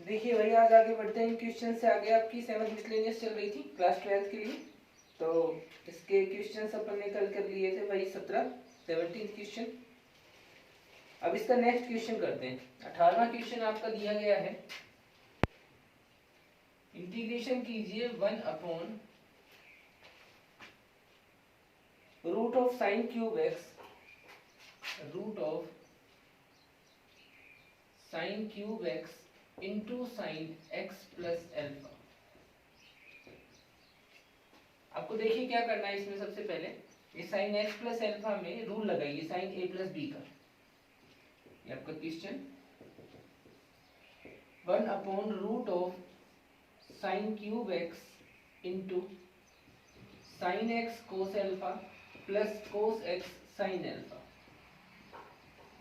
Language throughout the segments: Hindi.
देखिए भाई, आज आगे बढ़ते हैं क्वेश्चन से। आगे आपकी 7th मिसलेनियस चल रही थी क्लास 12 के लिए, तो इसके क्वेश्चन अपन ने कल कर लिए थे भाई 17 क्वेश्चन। अब इसका नेक्स्ट क्वेश्चन करते हैं। 18वां क्वेश्चन आपका दिया गया है, इंटीग्रेशन कीजिए 1 upon root of sine cube x, root of sine cube x into sine x plus alpha. आपको देखिए क्या करना है इसमें। सबसे पहले ये साइन एक्स प्लस एल्फा में रूल लगाइए साइन ए प्लस बी का। ये आपका question 1 upon root of sine cube x into sine x cos alpha plus cos x sine alpha.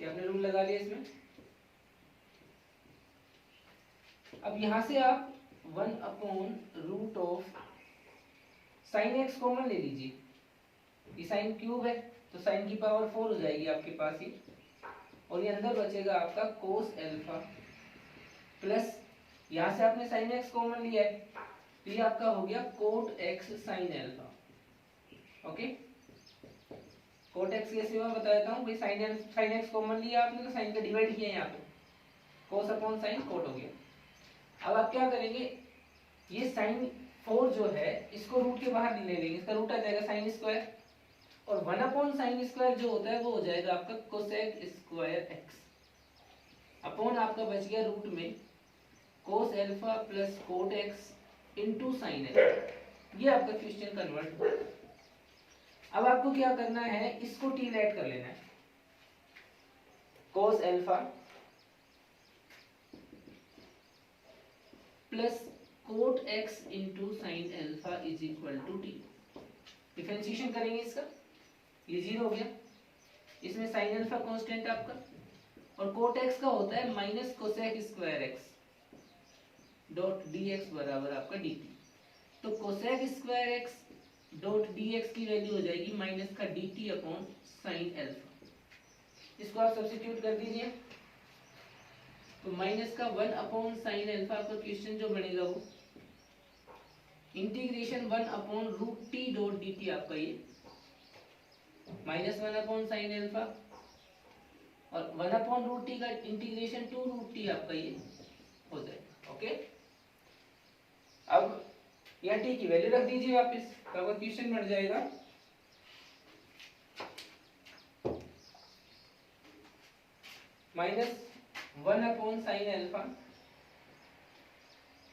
ये आपने रूल लगा लिया इसमें। अब यहां से आप 1 upon root of sine x common ले लीजिए। ये साइन क्यूब है तो साइन की पावर 4 हो जाएगी आपके पास ही, और ये अंदर बचेगा आपका कोस एल्फा प्लस, यहां से आपने साइन एक्स कॉमन लिया है तो ये आपका हो गया cot x sine alpha. Okay, cot x कैसे हुआ बता देता हूँ भाई। साइन एक्स कॉमन लिया आपने तो साइन का डिवाइड किया यहाँ पे, कोस अपॉन साइन कोट हो गया। अब आप क्या करेंगे, ये साइन 4 जो है इसको रूट के बाहर ले लेंगे, इसका रूट आ जाएगा साइन स्क्वायर, और 1 अपॉन साइन स्क्वायर जो होता है वो हो जाएगा आपका कोसेक स्क्वायर एक्स, अपॉन आपका बच गया रूट में कोस alpha plus cot x into sine x. ये आपका क्वेश्चन कन्वर्ट हुआ। अब आपको क्या करना है, इसको टी लेट कर लेना है। Cos alpha plus cot x into sine alpha is equal to t. Differentiation करेंगे इसका, ये 0 हो गया। इसमें साइन एल्फा कांस्टेंट आपका, और कोट एक्स का होता है minus cosec square x dot d x बराबर आपका डी टी। तो cosec square x dot d x की वैल्यू हो जाएगी माइनस का d t upon sine alpha. इसको आप सब्स्टिट्यूट कर दीजिए तो माइनस का 1 अपॉन साइन एल्फा आपका क्वेश्चन जो बनेगा वो integration 1 upon root t dot d t आपका ये माइनस 1 अपॉन साइन एल्फा, और 1 अपॉन रूट टी का इंटीग्रेशन 2 रूट टी आपका ये हो जाएगा। ओके, अब यहाँ टी की वैल्यू रख दीजिए वापस, तो आपका क्वेश्चन बन जाएगा minus 1 upon sine alpha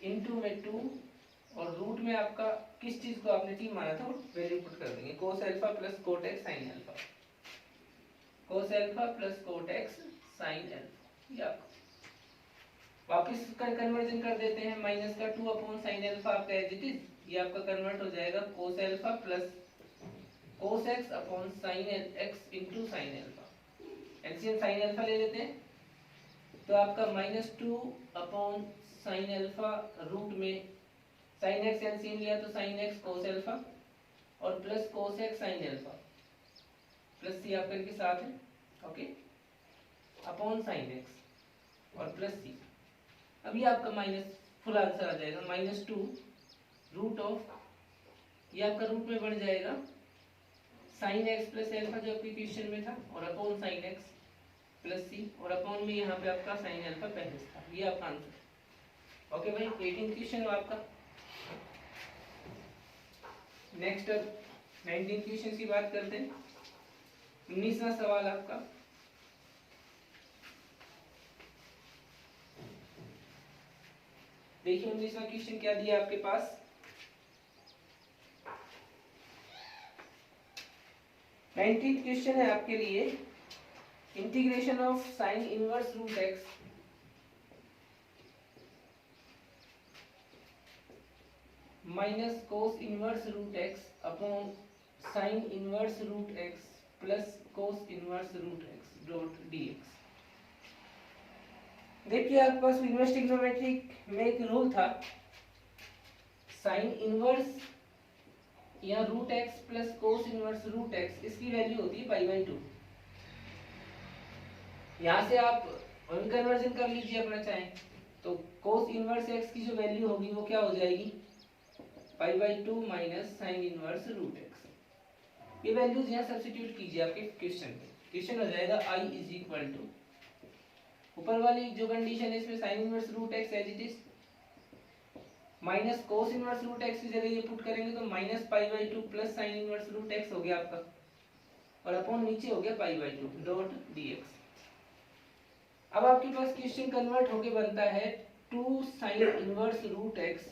into में 2, और रूट में आपका किस चीज को आपने टी माना था वो वैल्यू पुट कर देंगे, कोस alpha plus cot x sine alpha, कोस alpha plus cot x sine alpha. ये आपका वापस कन्वर्जन कर देते हैं। माइनस का 2 अपॉन साइन एल्फा आपका एज इट इज, ये आपका कन्वर्ट हो जाएगा cos alpha plus cos x upon sine x into sine alpha. LCM sine alpha ले लेते हैं तो आपका minus 2 upon sine alpha root में साइन एक्स एलसीएम लिया तो साइन एक्स कोस एल्फा, और plus cos x sine alpha plus C आपका इनके साथ है। ओके, अपॉन साइन एक्स और प्लस सी। अभी आपका माइनस फुल आंसर आ जाएगा माइनस 2 रूट ऑफ, ये आपका रूट में बन जाएगा साइन एक्स प्लस एल्फा जो आपके क्वेश्चन में था, और अपॉन साइन एक्स प्लस सी, और अपॉन में यहाँ पे आपका साइन एल्फा पहले से था। ये आपका आंसर। ओके भाई, 18 क्वेश्चन हुआ आपका। नेक्स्ट 19 क्वेश्चन की बात करते हैं। 19वां सवाल आपका, देखिए 19वां क्वेश्चन क्या दिया आपके पास। 19th क्वेश्चन है आपके लिए, integration of sine inverse root x minus cos inverse root x upon sine inverse root x plus cos inverse root x dot d x. देखिए आपके पास इनवर्स ट्रिग्नोमेट्रिक में एक रूल था, साइन इनवर्स या root x plus cos inverse root x, इसकी वैल्यू होती है पाई/2। यहाँ से आप कन्वर्जन कर लीजिए अपना चाहें, तो कोस इनवर्स एक्स की जो वैल्यू होगी वो क्या हो जाएगी, π/2 minus sine inverse root x. ये वैल्यूज यहाँ सब्स्टिट्यूट कीजिए आपके क्वेश्चन में, क्वेश्चन हो जाएगा I इज इक्वल टू, ऊपर वाली जो कंडीशन है इसमें sine inverse root x as it is minus cos inverse root x की जगह ये पुट करेंगे तो minus π/2 plus sine inverse root x हो गया आपका, और अपॉन नीचे हो गया π/2 डॉट dx। अब आपके पास क्वेश्चन कन्वर्ट होके बनता है 2 sine inverse root x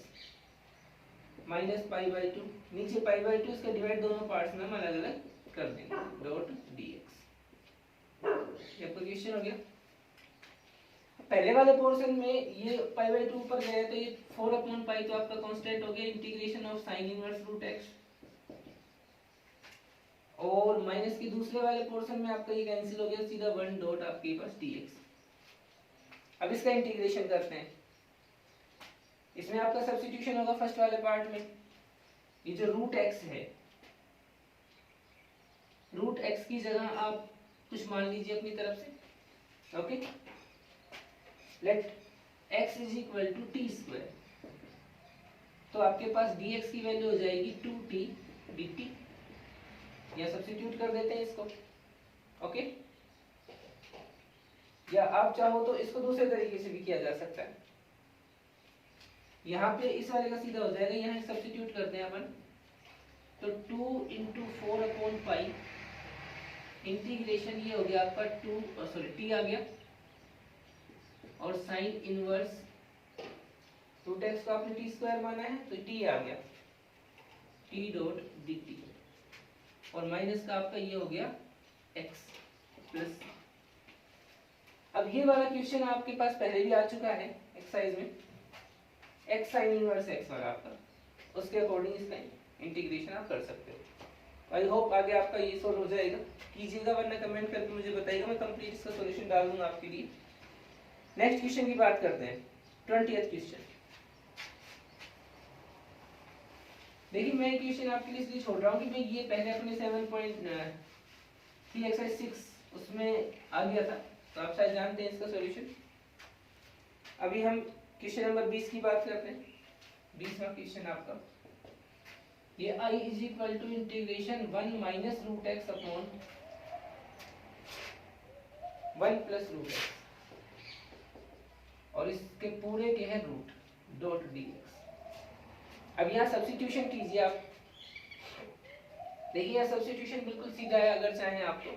minus π/2, नीचे π/2 इसका डिवाइड दोनों पार्ट्स में हम अलग अलग कर देंगे डॉट dx। ये आपका क्वेश्चन हो गया। पहले वाले पोर्शन में ये π/2 ऊपर गया तो ये 4/π तो आपका कांस्टेंट हो गया, integration of sine inverse root x, और माइनस के दूसरे वाले पोर्शन में आपका ये कैंसिल हो गया, सीधा 1 डॉट आपके पास dx। अब इसका इंटीग्रेशन करते हैं, इसमें आपका सब्स्टिट्यूशन होगा फर्स्ट वाले पार्ट में, ये जो रूट एक्स है, रूट एक्स की जगह आप कुछ मान लीजिए अपनी तरफ से, okay. Let x is equal to t square, तो आपके पास dx की वैल्यू हो जाएगी 2t dt, या सब्स्टिट्यूट कर देते हैं इसको, ओके। या आप चाहो तो इसको दूसरे तरीके से भी किया जा सकता है, यहाँ पे इस वाले का सीधा हो जाएगा, यहाँ सब्स्टिट्यूट करते हैं अपन, तो 2 × 4/π इंटीग्रेशन ये हो गया आपका t आ गया, और साइन इनवर्स रूट एक्स को आपने टी स्क्वायर माना है तो t आ गया t डॉट dt, और माइनस का आपका ये हो गया x प्लस। अब ये वाला क्वेश्चन आपके पास पहले भी आ चुका है एक्सरसाइज में, x साइन इनवर्स x वाला आपका, उसके अकॉर्डिंग इसका इंटीग्रेशन आप कर सकते हो। आई होप आगे आपका ये सॉल्व हो जाएगा, कीजिएगा, वरना कमेंट करके मुझे बताइएगा, मैं कंप्लीट इसका सॉल्यूशन डाल दूंगा आपके लिए। नेक्स्ट क्वेश्चन की बात करते हैं, 20th क्वेश्चन। देखिए मैं क्वेश्चन आपके लिए इसलिए छोड़ रहा हूँ कि भाई ये पहले अपने 7.3 एक्सरसाइज 6 उसमें आ गया था, तो आप शायद जानते हैं इसका सॉल्यूशन। अभी हम क्वेश्चन नंबर 20 की बात करते हैं। 20वां क्वेश्चन आपका, ये I is equal to integration 1 minus root x upon 1 plus root x, और इसके पूरे के हैं रूट डॉट dx। अब यहाँ सब्स्टिट्यूशन कीजिए आप, देखिए यहाँ सब्स्टिट्यूशन बिल्कुल सीधा है, अगर चाहें आप तो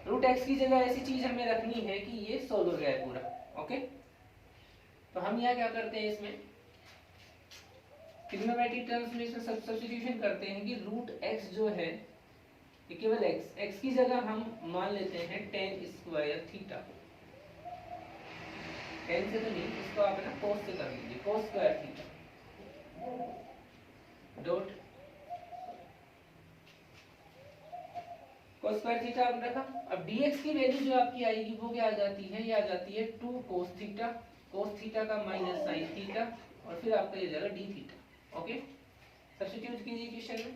रूट एक्स की जगह ऐसी चीज हमें रखनी है कि ये सोल्व हो गया है पूरा, ओके। तो हम यहाँ क्या करते हैं, इसमें ट्रिग्नोमेट्रिक टर्म्स में इसमें सब्स्टिट्यूशन करते हैं कि रूट एक्स जो है ये केवल एक्स की जगह हम मान लेते हैं tan स्क्वायर थीटा, tan से तो नहीं, इसको आप ना cos से कर लीजिए, cos square theta dot cos square theta आपने रखा। अब dx की वैल्यू जो आपकी आएगी वो क्या आ जाती है, ये आ जाती है 2 cos थीटा का माइनस साइन थीटा, और फिर आपका ये जाएगा d थीटा, ओके। सब्स्टिट्यूट कीजिए क्वेश्चन में,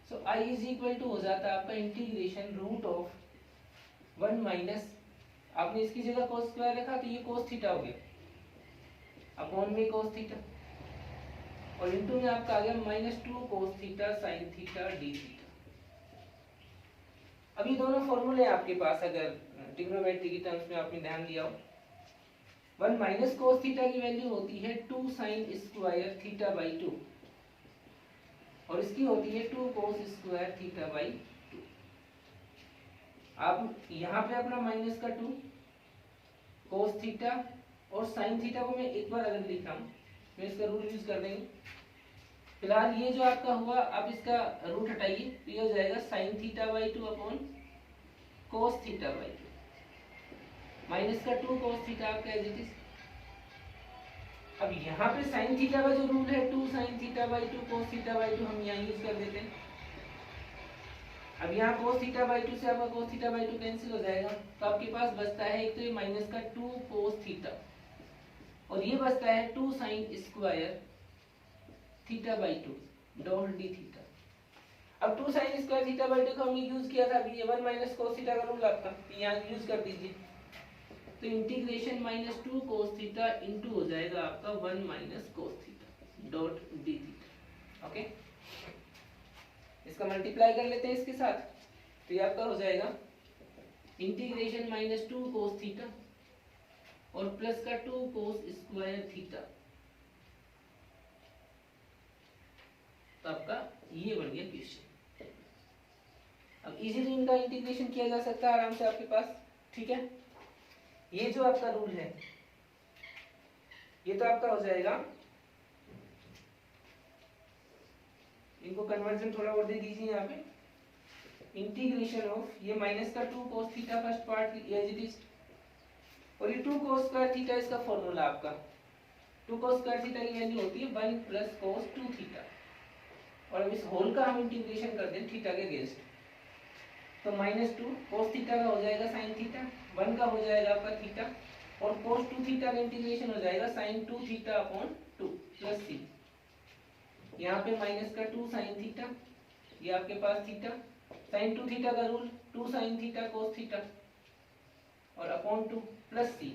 सो I इज इक्वल टू हो जाता है आपका इंटीग्रेशन रूट ऑफ 1 माइनस, आपने इसकी जगह cos स्क्वायर रखा तो ये cos थीटा हो गया अपॉन में cos थीटा, और इनटू में आपका आ गया -2 cos theta sin theta d theta. अब ये दोनों फॉर्मूले आपके पास, अगर ट्रिग्नोमेट्री की टर्म्स में आपने ध्यान दिया हो, 1 माइनस cos थीटा की वैल्यू होती है 2 sin स्क्वायर थीटा बाई 2, और इसकी होती है 2 cos स्क्वायर थीटा बाई 2। आप यहाँ पे अपना माइनस का 2 cos थीटा और sin थीटा को मैं एक बार अलग लिख रहा हूँ, मैं इसका रूल यूज कर देंगे। फिलहाल ये जो आपका हुआ, आप इसका रूट हटाइए तो ये हो जाएगा sin theta by 2 upon cos theta by 2, minus का 2 cos थीटा आपका एज इट इज। अब यहाँ पे sin थीटा का जो रूल है 2 sin theta by 2 cos theta by 2 हम यहाँ यूज कर देते हैं। अब यहाँ cos थीटा बाई 2 से आपका cos थीटा बाई 2 कैंसिल हो जाएगा, तो आपके पास बचता है एक तो ये माइनस का 2 cos थीटा, और ये बचता है 2 sin square theta by 2 dot D theta. अब 2 sin स्क्वायर थीटा बाई 2 का हमने यूज किया था, अभी ये 1 माइनस cos थीटा का रूल आपका यहाँ यूज कर दीजिए, तो integration minus 2 cos theta into हो जाएगा आपका 1 minus cos theta dot D theta. Okay, इसका मल्टीप्लाई कर लेते हैं इसके साथ, तो ये आपका हो जाएगा इंटीग्रेशन माइनस 2 कोस थीटा और प्लस का 2 कोस स्क्वायर थीटा, तो आपका ये बन गया क्वेश्चन। अब इजीली इनका इंटीग्रेशन किया जा सकता है आराम से आपके पास, ठीक है। ये जो आपका रूल है ये तो आपका हो जाएगा, इनको कन्वर्जन थोड़ा और दे दीजिए यहाँ पे, इंटीग्रेशन ऑफ ये माइनस का 2 cos theta first part as it is, और ये 2 cos स्क्वायर थीटा इसका फॉर्मूला आपका 2 cos स्क्वायर थीटा की वैल्यू होती है 1 प्लस cos 2 थीटा, और अब इस होल का हम इंटीग्रेशन कर दें थीटा के अगेंस्ट, तो माइनस 2 cos थीटा का हो जाएगा sin थीटा, 1 का हो जाएगा आपका थीटा, और cos 2 थीटा का इंटीग्रेशन हो जाएगा sin 2 theta upon 2 plus c, यहाँ पे माइनस का 2 sin थीटा, ये आपके पास थीटा, sin 2 थीटा का rule 2 sin theta cos theta और अपॉन 2 प्लस c,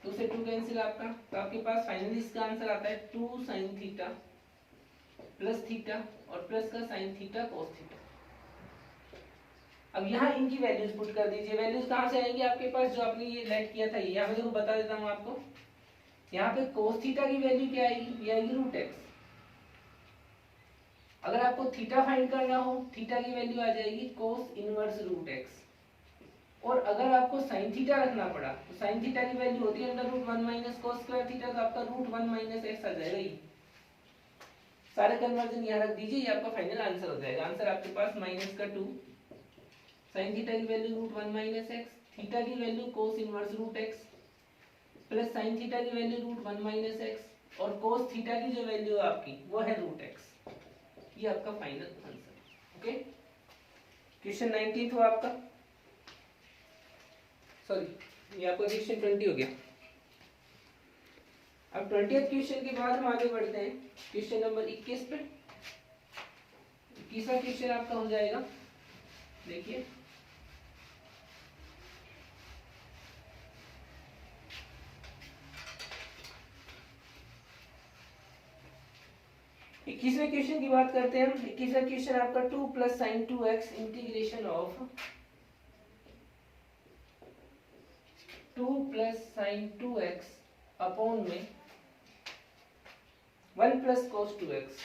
2 से 2 कैंसिल आपका, तो आपके पास फाइनली इसका आंसर आता है 2 sin थीटा प्लस थीटा और प्लस का sin थीटा cos थीटा। अब यहाँ इनकी वैल्यूज पुट कर दीजिए, वैल्यूज कहाँ से आएंगी आपके पास, जो आपने ये लेट किया था, यहाँ मैं बता देता हूँ आपको, यहाँ पे cos थीटा की वैल्यू क्या आएगी, ये आएगी रूट एक्स। अगर आपको थीटा फाइंड करना हो, थीटा की वैल्यू आ जाएगी cos इनवर्स रूट एक्स, और अगर आपको sin थीटा रखना पड़ा तो sin थीटा की वैल्यू होती है under root 1 minus cos square theta, तो आपका रूट 1 माइनस एक्स आ जाएगा। ये सारे कन्वर्जन यहाँ रख दीजिए, ये आपका फाइनल आंसर हो जाएगा। आंसर आपके पास माइनस का 2, sin थीटा की value root 1 minus x, theta की value cos inverse root x, plus sin theta की वैल्यू रूट 1 माइनस एक्स, और cos थीटा की जो वैल्यू है आपकी वो है रूट एक्स। ये आपका फाइनल आंसर। ओके, क्वेश्चन 19 हुआ आपका, सॉरी ये आपका क्वेश्चन 20 हो गया। अब 20th क्वेश्चन के बाद हम आगे बढ़ते हैं क्वेश्चन नंबर 21 पे। 21वां क्वेश्चन आपका हो जाएगा, देखिए इक्कीसवें क्वेश्चन की बात करते हैं हम। 21वां क्वेश्चन आपका 2 plus sign 2x integration of 2 plus sign 2x upon में 1 plus cos 2x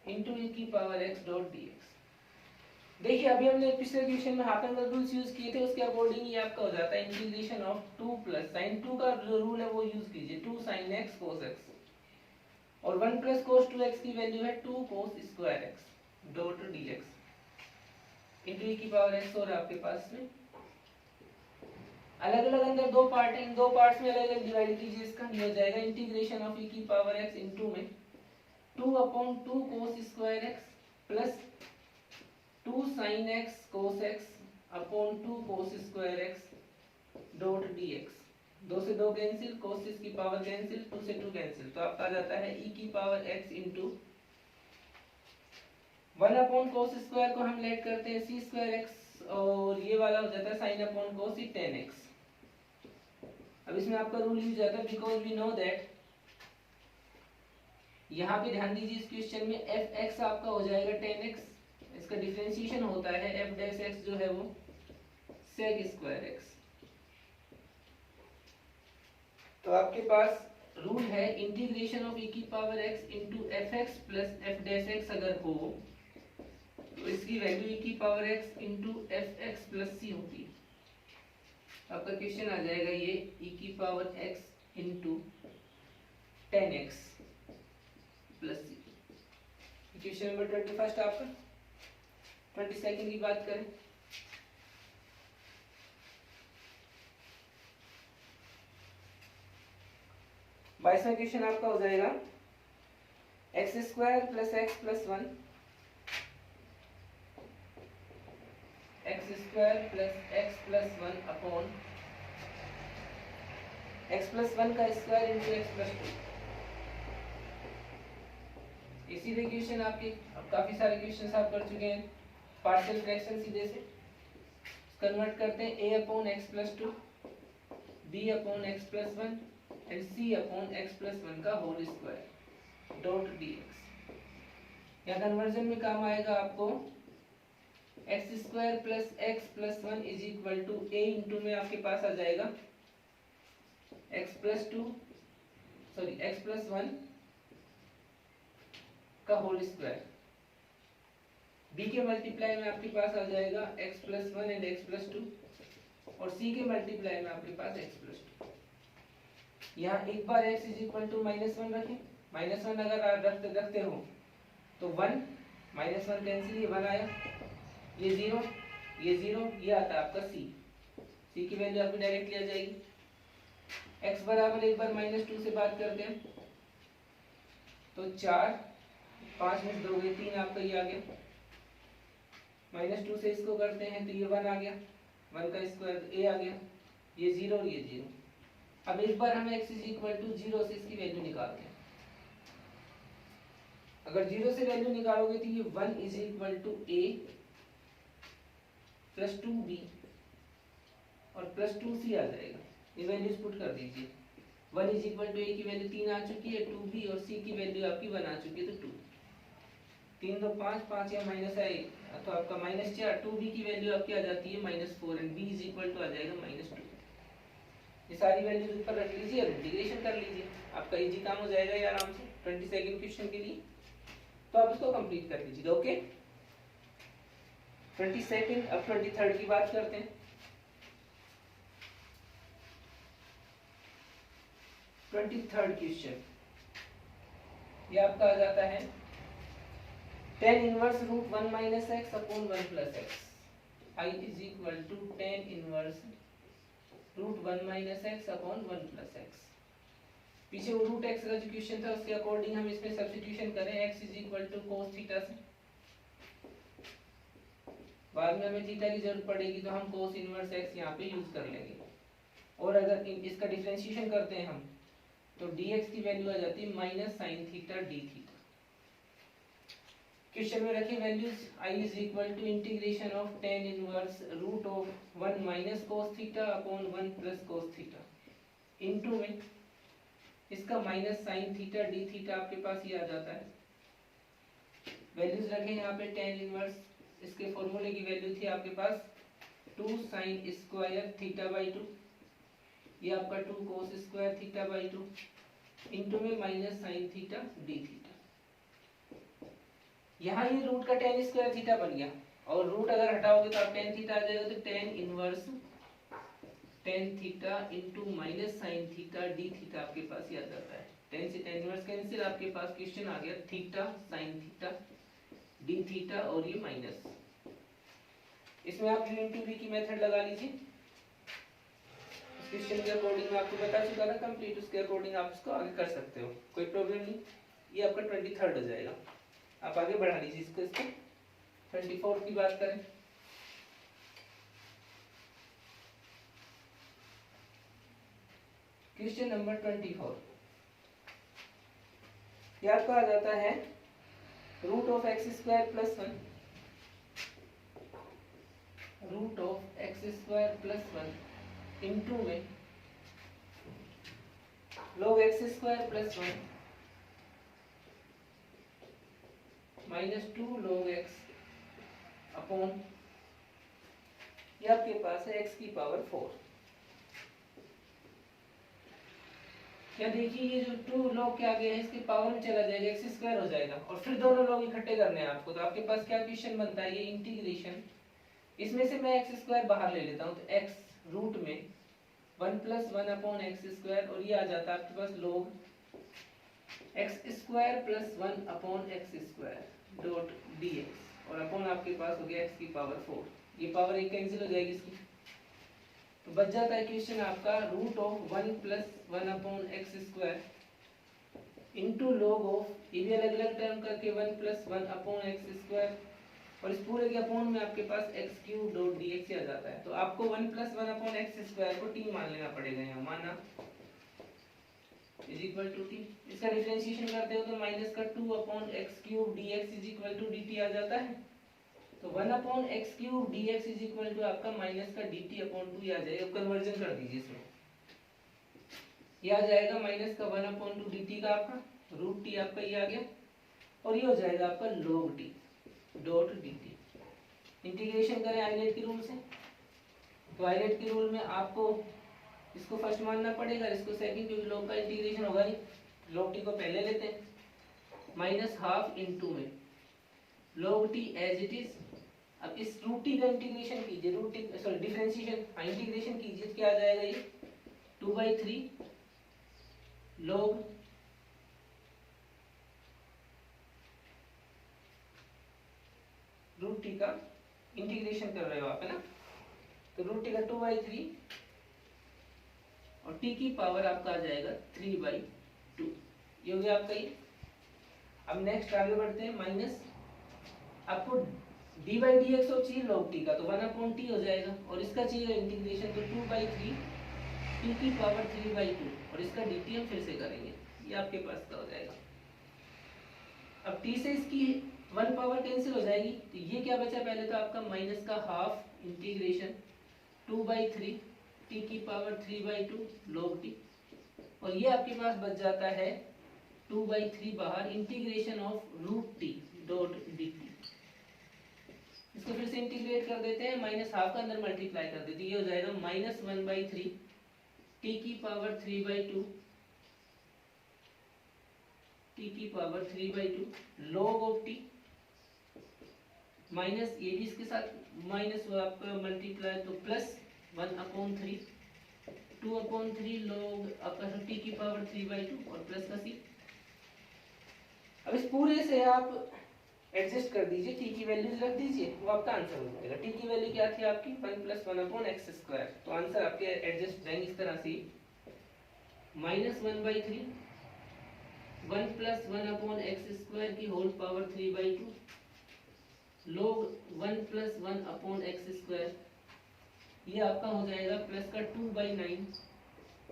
into e की पावर x डॉट dx। देखिए अभी हमने पिछले क्वेश्चन में हाफ एंगल रूल्स यूज किए थे, उसके अकॉर्डिंग ये आपका हो जाता है इंटीग्रेशन ऑफ 2 प्लस साइन 2 का जो रूल है वो यूज कीजिए, 2 sin x cos x, और 1 प्लस cos 2x की वैल्यू है 2 cos square x dot dx into e की पावर x, और आपके पास में अलग अलग अंदर दो पार्ट है, इन दो पार्ट्स में अलग अलग डिवाइड कीजिए, इसका ये हो जाएगा इंटीग्रेशन ऑफ e की पावर x इंटू में 2 upon 2 cos square x plus 2 sin x cos x upon 2 cos square x dot dx। 2 से 2 कैंसिल, cos की पावर कैंसिल, 2 से 2 कैंसिल, तो आपका आ जाता है e की power x into 1 upon cos square को हम लेट करते हैं c स्क्वायर x, और ये वाला हो जाता है sin अपॉन cos ही 10x। अब इसमें आपका रूल यूज जाता है बिकॉज वी नो दैट, यहाँ पे ध्यान दीजिए इस क्वेश्चन में fx आपका हो जाएगा 10x, इसका डिफरेंशिएशन होता है f डैश x जो है वो sec स्क्वायर x। तो आपके पास रूल है इंटीग्रेशन ऑफ e की power x into fx plus f dash x अगर हो तो इसकी वैल्यू e की power x into fx plus c होती है। आपका क्वेश्चन आ जाएगा ये e की power x into 10x plus c। Question number 21 आपका। 22nd की बात करें, बाईसवां क्वेश्चन आपका हो जाएगा x square plus x plus 1, x square plus x plus 1 upon x plus 1 का स्क्वायर इंटू एक्स प्लस 2। इसी क्वेश्चन आपके अब काफी सारे क्वेश्चन आप कर चुके हैं, पार्शियल फ्रैक्शन सीधे से कन्वर्ट करते हैं a upon x plus 2, b upon x plus 1 and c upon x plus 1 का होल स्क्वायर डॉट dx। या कन्वर्जन में काम आएगा आपको x square plus x plus 1 is equal to a into में आपके पास आ जाएगा एक्स प्लस 1 का होल स्क्वायर, b के मल्टीप्लाई में आपके पास आ जाएगा x plus 1 and x plus 2 और c के मल्टीप्लाई में आपके पास x प्लस 2। यहाँ एक बार x इज इक्वल टू -1 रखें, -1 अगर आप रखते हो तो 1 -1 कैंसिल, ये 1 आया, ये 0 ये आता है आपका c की वैल्यू आपकी डायरेक्टली आ जाएगी। x बराबर एक बार -2 से बात करते हैं तो 4, 5 में 2 गए 3 आपका ये आ गया, -2 से इसको करते हैं तो ये 1 आ गया, 1 का स्क्वायर a आ गया, ये 0 और ये 0। अब एक बार हमें x इज इक्वल टू 0 से इसकी वैल्यू निकालते हैं। अगर 0 से वैल्यू निकालोगे तो ये 1 is equal to a plus 2b और प्लस 2c आ जाएगा। ये वैल्यूज पुट कर दीजिए। 1 इज इक्वल टू a की वैल्यू 3 आ चुकी है, 2b और c की वैल्यू आपकी 1 आ चुकी है तो 2, 3 2 5, 5 या माइनस है तो आपका -4, 2b की वैल्यू आपकी आ जाती है -4 and b is equal to आ जाएगा -2। ये सारी वैल्यूज ऊपर रख लीजिए और इंटीग्रेशन कर लीजिए, आपका इजी काम हो जाएगा ये आराम से 22nd क्वेश्चन के लिए। तो आप इसको कंप्लीट कर लीजिएगा। Okay, 22nd। अब 23rd की बात करते हैं। 23rd क्वेश्चन ये आपका आ जाता है tan inverse root 1 minus x upon 1 plus x. I is equal to tan inverse root 1 minus x upon 1 plus x. पीछे वो रूट एक्स का जो क्वेश्चन था उसके अकॉर्डिंग हम इसमें सब्स्टिट्यूशन करें x is equal to cos theta से। बाद में हमें थीटा की जरूरत पड़ेगी तो हम कोस इनवर्स x यहाँ पे यूज कर लेंगे। और अगर इसका डिफरेंशिएशन करते हैं हम तो dx की वैल्यू आ जाती है minus sine theta d theta. Question में रखी values i is equal to integration of tan inverse root of 1 minus cos theta upon 1 plus cos theta into में इसका minus sine theta d theta आपके पास ये आ जाता है। वैल्यूज रखें यहाँ पे tan इनवर्स, इसके फॉर्मूले की वैल्यू थी आपके पास 2 साइन स्क्वायर थीटा बाई 2, ये आपका 2 cos square theta by 2 into में minus sine theta d theta. यहाँ ये रूट का tan स्क्वायर थीटा बन गया और रूट अगर हटाओगे तो आप tan थीटा आ जाएगा तो tan inverse tan theta into minus sine theta d theta आपके पास ये आ जाता है। tan से tan इनवर्स कैंसिल, आपके पास क्वेश्चन आ गया theta sine theta d theta और ये माइनस। इसमें आप u इंटू v की मेथड लगा लीजिए। क्वेश्चन के अकॉर्डिंग मैं आपको बता चुका था कंप्लीट, उसके अकॉर्डिंग आप इसको आगे कर सकते हो, कोई प्रॉब्लम नहीं। ये आपका 23rd हो जाएगा, आप आगे बढ़ा लीजिए इसको। 24th की बात करें। क्वेश्चन नंबर 24 ये आपका आ जाता है root of x square plus 1 root of x square plus 1 into में log x square plus 1 minus 2 log x upon ये आपके पास है x की पावर 4। क्या देखिए ये जो 2 log क्या गया है इसके पावर में चला जाएगा, एक्स स्क्वायर हो जाएगा और फिर दोनों log इकट्ठे करने हैं आपको। तो आपके पास क्या क्वेश्चन बनता है, ये इंटीग्रेशन, इसमें से मैं एक्स स्क्वायर बाहर ले लेता हूँ तो x रूट में 1 प्लस 1 अपॉन एक्स स्क्वायर और ये आ जाता है आपके पास log x square plus 1 upon x square dot dx और अपॉन आपके पास हो गया x की पावर 4। ये पावर एक कैंसिल हो जाएगी इसकी, तो बच जाता है क्वेश्चन आपका root of 1 plus 1 upon x square into log of, ये भी अलग अलग टर्म करके 1 प्लस 1 अपॉन एक्स स्क्वायर और इस पूरे के अपॉन में आपके पास एक्स क्यूब डॉट dx आ जाता है। तो आपको 1 प्लस 1 अपॉन एक्स स्क्वायर को t मान लेना पड़ेगा, यहाँ माना इज इक्वल टू t। इसका डिफरेंशिएशन करते हो तो माइनस का 2 upon x cube dx is equal to dt आ जाता है। तो 1/x³ dx is equal to आपका माइनस का dt/2 आ जाएगा। कन्वर्जन कर दीजिए इसमें, ये आ जाएगा माइनस का 1/2 dt का आपका रूट टी आपका ये आ गया, और ये हो जाएगा आपका log t dot dt। Integration करें आइलेट के रूल से, तो आइलेट के रूल में आपको इसको फर्स्ट मानना पड़ेगा, इसको सेकंड, क्योंकि log का इंटीग्रेशन होगा नहीं। log t को पहले लेते हैं, माइनस हाफ इंटू में log t as it is. अब इस रूट टी का इंटीग्रेशन कीजिए, root t sorry differentiation integration कीजिए, तो क्या आ जाएगा ये 2/3 log रूट टी का इंटीग्रेशन कर रहे हो आप, है ना। तो रूट टी का 2/3 और टी की पावर आपका आ जाएगा 3/2, ये हो गया आपका ये। अब नेक्स्ट आगे बढ़ते हैं, माइनस आपको d/dx और चाहिए log t का, तो 1/t हो जाएगा, और इसका चाहिए इंटीग्रेशन, तो 2/3 टी की पावर 3/2, और इसका dt हम फिर से करेंगे, ये आपके पास का हो जाएगा। अब t से इसकी 1 पावर कैंसिल हो जाएगी, तो ये क्या बचा, पहले तो आपका माइनस का हाफ इंटीग्रेशन 2/3 टी की पावर 3/2 log t, और ये आपके पास बच जाता है 2/3 बाहर, integration of root t dot dt। इसको फिर से इंटीग्रेट कर देते हैं, माइनस हाफ का अंदर मल्टीप्लाई कर देते हैं, ये हो जाएगा -1/3 टी की पावर 3/2 टी की power 3/2 log of T, minus ये भी इसके साथ माइनस आपका मल्टीप्लाई, तो प्लस 1/3 2/3 log आपका टी की पावर 3/2 और प्लस का सी। अब इस पूरे से आप एडजस्ट कर दीजिए, टी की वैल्यूज रख दीजिए, वो आपका आंसर हो जाएगा। टी की वैल्यू क्या थी आपकी 1 + 1/x², तो आंसर आपके एडजस्ट जाएंगे इस तरह से, -1/3 1 + 1/x² की होल पावर 3/2 log 1 + 1/x², ये आपका हो जाएगा प्लस का 2/9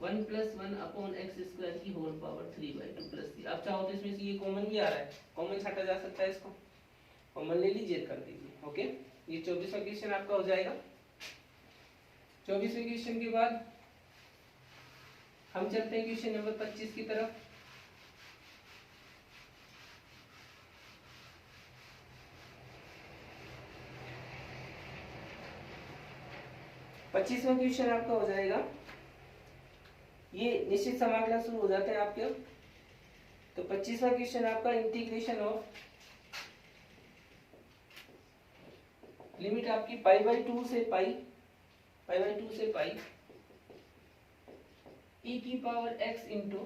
1 + 1/x² की होल पावर 3/2 प्लस सी। आप चाहो तो इसमें से ये कॉमन भी आ रहा है, कॉमन हटा जा सकता है, इसको कॉमन ले लीजिए, कर दीजिए। ओके, ये 24वां क्वेश्चन आपका हो जाएगा। 24वें क्वेश्चन के बाद हम चलते हैं क्वेश्चन नंबर 25 की तरफ। पच्चीसवां क्वेश्चन आपका हो जाएगा, ये निश्चित समाकलन शुरू हो जाते हैं आपके। तो 25वां क्वेश्चन आपका इंटीग्रेशन ऑफ लिमिट आपकी π/2 से π/2 से पाई e की power x into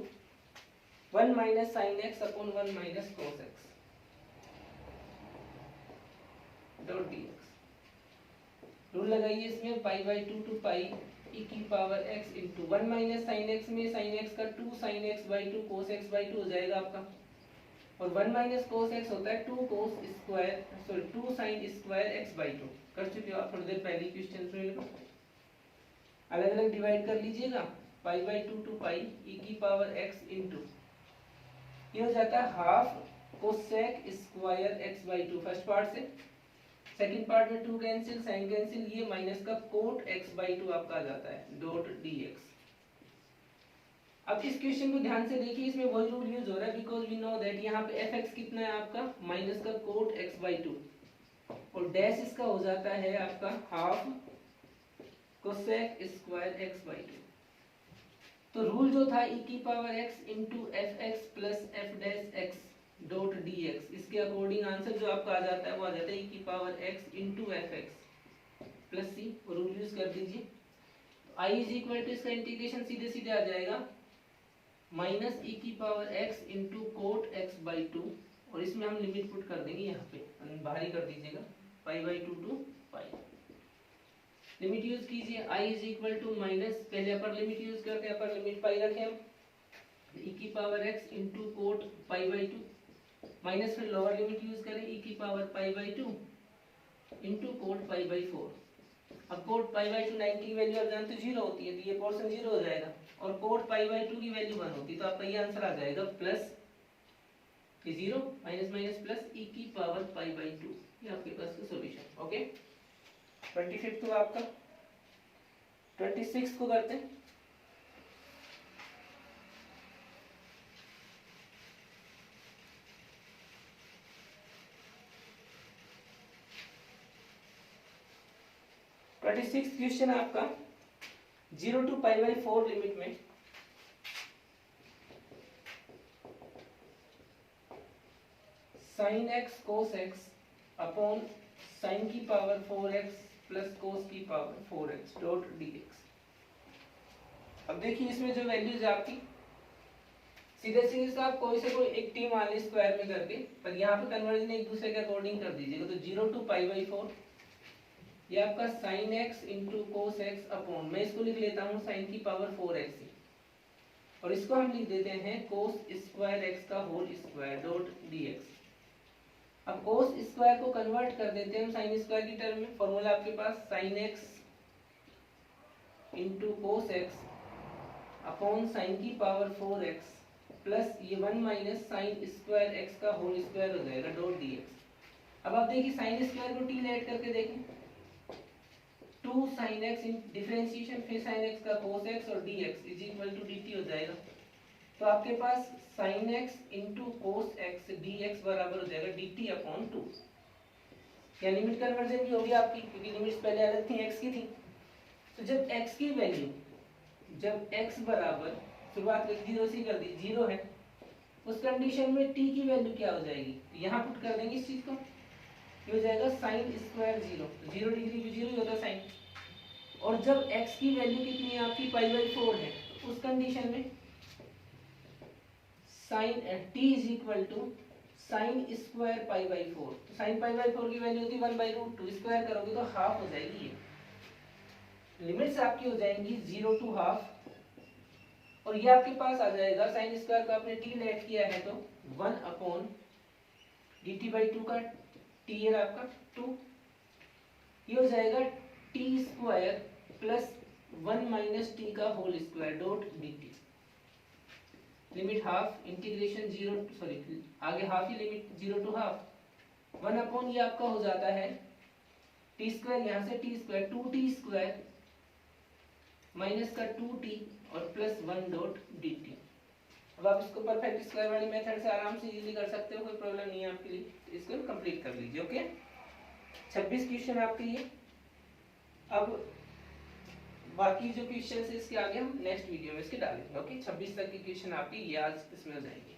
1 - sin x upon 1 - cos x dot dx। Rule लगाइए इसमें, π/2 टू पाई e की power x into 1 - sin x में sin x का 2 sin x/2 cos x/2 हो जाएगा आपका, और 1 - cos x होता है 2 cos square sorry 2 sin square x/2। कर चुके हो आप थोड़ी देर पहले क्वेश्चन में, अलग अलग डिवाइड कर लीजिएगा, π/2 टू पाई e की पावर x इंटू ये हो जाता है half cosec square x/2 first part से, सेकंड पार्ट में 2 कैंसिल साइन कैंसिल, ये माइनस का कोट x/2 आपका आ जाता है डॉट dx। अब इस क्वेश्चन को ध्यान से देखिए, इसमें वही रूल यूज हो रहा है, बिकॉज वी नो दैट यहाँ पे fx कितना है आपका माइनस का कोट x/2, और डैश इसका हो जाता है आपका हाफ कोसेक स्क्वायर x/2। तो रूल जो था e की power x into fx plus f dash x dot dx, इसके अकॉर्डिंग आंसर जो आपका आ जाता है वो आ जाता है e की power x into fx plus c, rule use कर दीजिए। i इज इक्वल टू इसका इंटीग्रेशन सीधे सीधे आ जाएगा माइनस e की power x into coat x/2, और इसमें हम लिमिट पुट कर देंगे यहाँ पे, बाहर ही कर दीजिएगा, π/2 टू पाई। लिमिट यूज कीजिए, i is equal to minus, पहले अपर लिमिट यूज करते हैं, अपर लिमिट पाई रखें हम, e की power x into cot π/2 minus, फिर लोअर लिमिट यूज करें e की पावर π/2 इंटू कोट π/4। अब कोट π/2 90 की वैल्यू आप जानते हो 0 होती है, तो ये पोर्शन 0 हो जाएगा, और कोट π/2 की वैल्यू 1 होती है, तो आपका ये आंसर आ जाएगा प्लस ये 0 माइनस माइनस प्लस e की पावर π/2, ये आपके पास का सॉल्यूशन। ओके 25th हुआ आपका। 26 को करते हैं। क्वेश्चन है आपका 0 to π/4 लिमिट में sin x cos x upon sin की पावर 4x प्लस cos की पावर 4x डॉट dx। अब देखिए इसमें जो वैल्यूज है आपकी सीधे सीधे से आप कोई से कोई एक टी मान ली स्क्वायर में करके, पर यहाँ पे कन्वर्जन एक दूसरे के अकॉर्डिंग कर दीजिएगा। तो 0 to π/4 ये आपका sin x into cos x upon, मैं इसको लिख लेता हूँ sin की पावर 4x और इसको हम लिख देते हैं कोस स्क्वायर x का होल स्क्वायर डॉट dx। अब कोस स्क्वायर को कन्वर्ट कर देते हैं हम साइन स्क्वायर की टर्म में। फॉर्मूला आपके पास sin x into cos x upon sine की पावर 4x प्लस ये 1 माइनस साइन स्क्वायर x का होल स्क्वायर हो जाएगा डॉट dx। अब आप देखिए साइन स्क्वायर को t ऐड करके देखें, 2 sin x इन डिफरेंशिएशन फिर sin x का cos x और dx is equal to dt हो जाएगा। तो आपके पास sin x into cos x dx बराबर हो जाएगा dt अपॉन 2। क्या लिमिट कन्वर्जन भी होगी आपकी, क्योंकि लिमिट्स पहले अलग थी, x की थी। तो जब x की वैल्यू, जब x बराबर शुरुआत में 0 से कर दी, 0 है, उस कंडीशन में t की वैल्यू क्या हो जाएगी, यहाँ पुट कर देंगे इस चीज को, ये हो जाएगा साइन स्क्वायर 0, 0 डिग्री भी 0 ही होता है साइन। और जब x की वैल्यू कितनी है आपकी π/4 है, तो उस कंडीशन में sine t is equal to sine square π/4। तो साइन π/4 की वैल्यू होती है 1/√2, स्क्वायर करोगे तो हाफ हो जाएगी। ये लिमिट्स आपकी हो जाएंगी 0 to हाफ, और ये आपके पास आ जाएगा साइन स्क्वायर का आपने t लेट किया है तो 1 अपॉन dt/2 का t है आपका 2, ये हो जाएगा t square plus 1 minus t का whole square dot dt। Limit half integration 0 sorry आगे हाफ ही लिमिट 0 to हाफ, 1 अपॉन ये आपका हो जाता है t स्क्वायर, यहाँ से t square 2t square minus का 2t और प्लस 1 डॉट dt। अब आप इसको परफेक्ट स्क्वायर वाली मेथड से आराम से इजीली कर सकते हो, कोई प्रॉब्लम नहीं है आपके लिए। इसको कंप्लीट कर लीजिए। ओके 26 क्वेश्चन आपके ये। अब बाकी जो क्वेश्चन है इसके आगे हम नेक्स्ट वीडियो में इसके डालेंगे। ओके 26 तक के क्वेश्चन आपके ये आज इसमें हो जाएंगे।